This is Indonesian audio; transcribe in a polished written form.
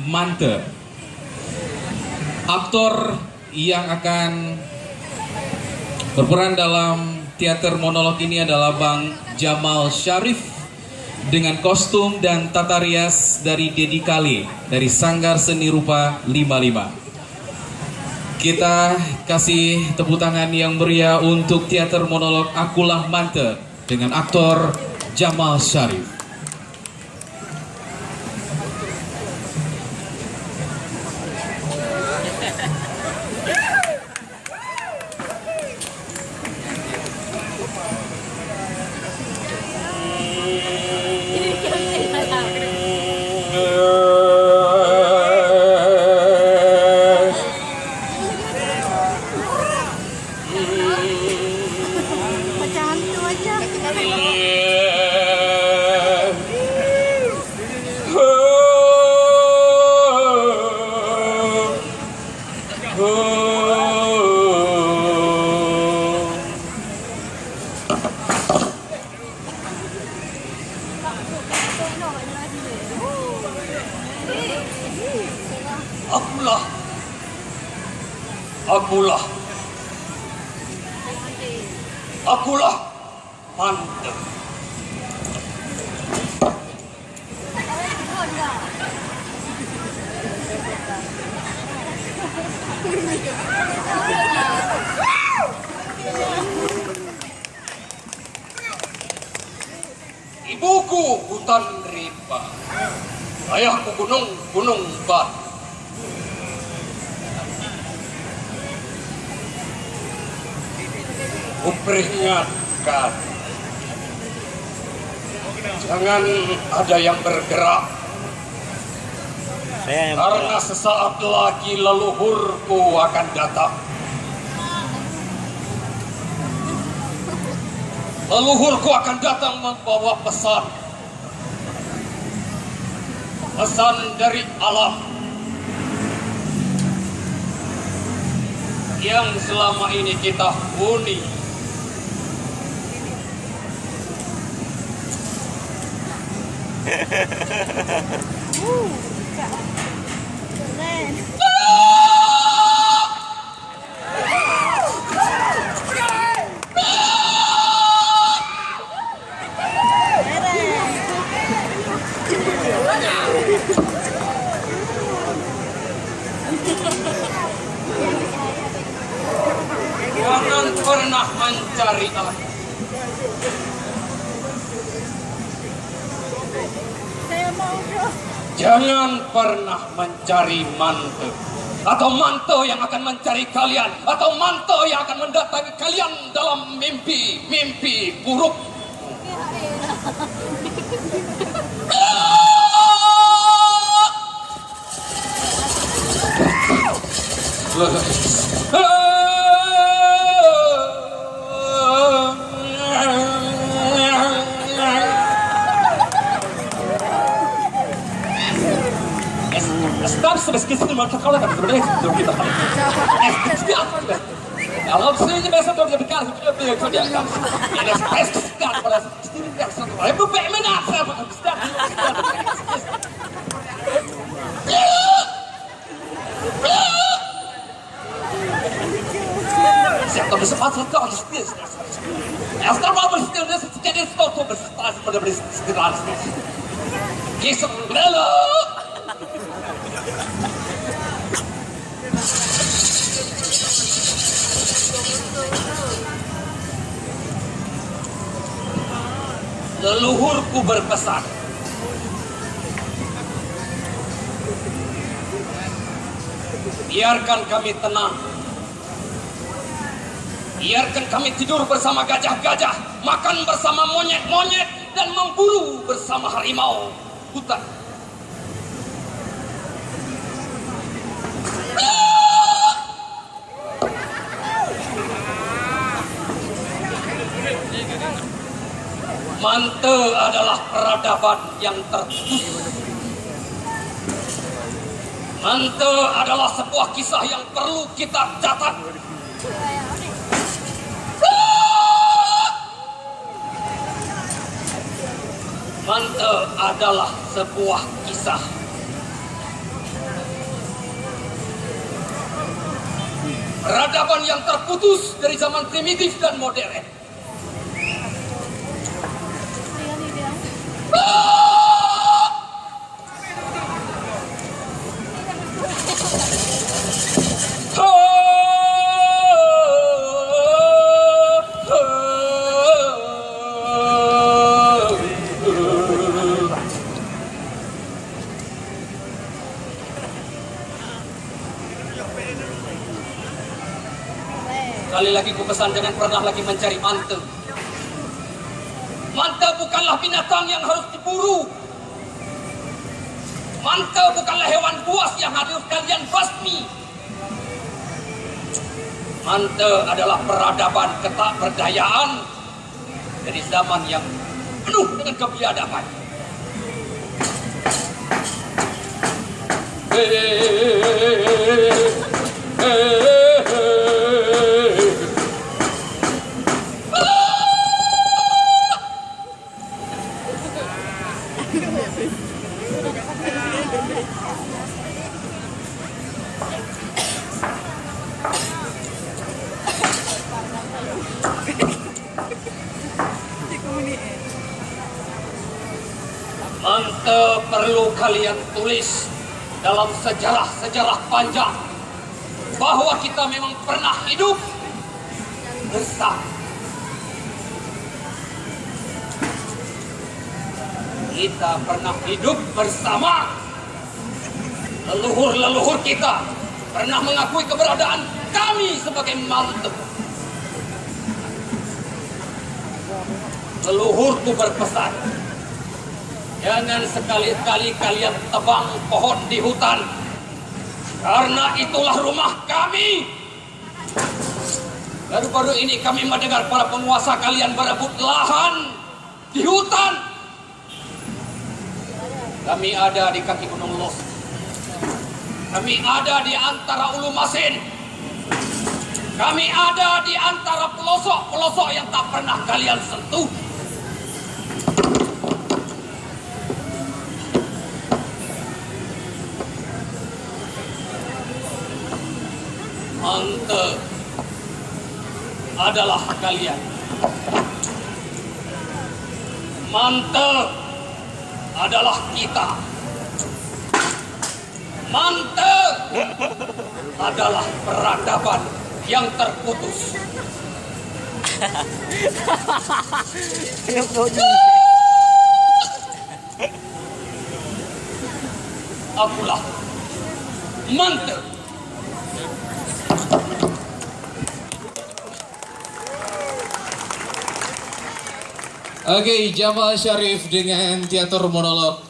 Mante. Aktor yang akan berperan dalam teater monolog ini adalah Bang Jamal Syarif dengan kostum dan tata rias dari Dedi Kale dari Sanggar Seni Rupa 55. Kita kasih tepuk tangan yang meriah untuk teater monolog Akulah Mante dengan aktor Jamal Syarif. Akulah Mante. Ibuku hutan rimba, ayahku gunung batu. Kuperingatkan, jangan ada yang bergerak, karena sesaat lagi leluhurku akan datang. Leluhurku akan datang membawa pesan dari alam yang selama ini kita huni. Jangan pernah mencari aku. Jangan pernah mencari Mante, atau Mante yang akan mencari kalian, atau Mante yang akan mendatangi kalian dalam mimpi buruk. Bes kesin marka kala kan sebenarnya itu kita. Allah sendiri biasa tuh dia berkata dia kerja kan. Ini spes kan pada sendiri biasa. Ibu bagaimana apa start. Siapa bisa masuk ke sini? Asal mau bersih dia jadi stop bersih pada bersih istirahat. Kisah lalu. Leluhurku berpesan, biarkan kami tenang, biarkan kami tidur bersama gajah-gajah, makan bersama monyet-monyet, dan memburu bersama harimau hutan. Mante adalah peradaban yang tertutup. Mante adalah sebuah kisah yang perlu kita catat. Mante adalah sebuah kisah Peradaban yang terputus dari zaman primitif dan modern. Sekali lagi ku pesan, jangan pernah lagi mencari mante. Mante bukanlah binatang yang harus diburu. Mante bukanlah hewan buas yang harus kalian basmi. Mante adalah peradaban ketakberdayaan dari zaman yang penuh dengan kebiadaban. Mante perlu kalian tulis dalam sejarah-sejarah panjang bahwa kita memang pernah hidup bersama. Kita pernah hidup bersama. Leluhur-leluhur kita pernah mengakui keberadaan kami sebagai mante. Leluhurku berpesan, jangan sekali-kali kalian tebang pohon di hutan, karena itulah rumah kami. Baru-baru ini kami mendengar para penguasa kalian berebut lahan di hutan. Kami ada di kaki Gunung Los. Kami ada di antara Ulu Masin. Kami ada di antara pelosok-pelosok yang tak pernah kalian sentuh. Mante adalah kalian. Mante adalah kita. Mante adalah peradaban yang terputus. Akulah Mante. Oke, Jamal Syarif dengan teater monolog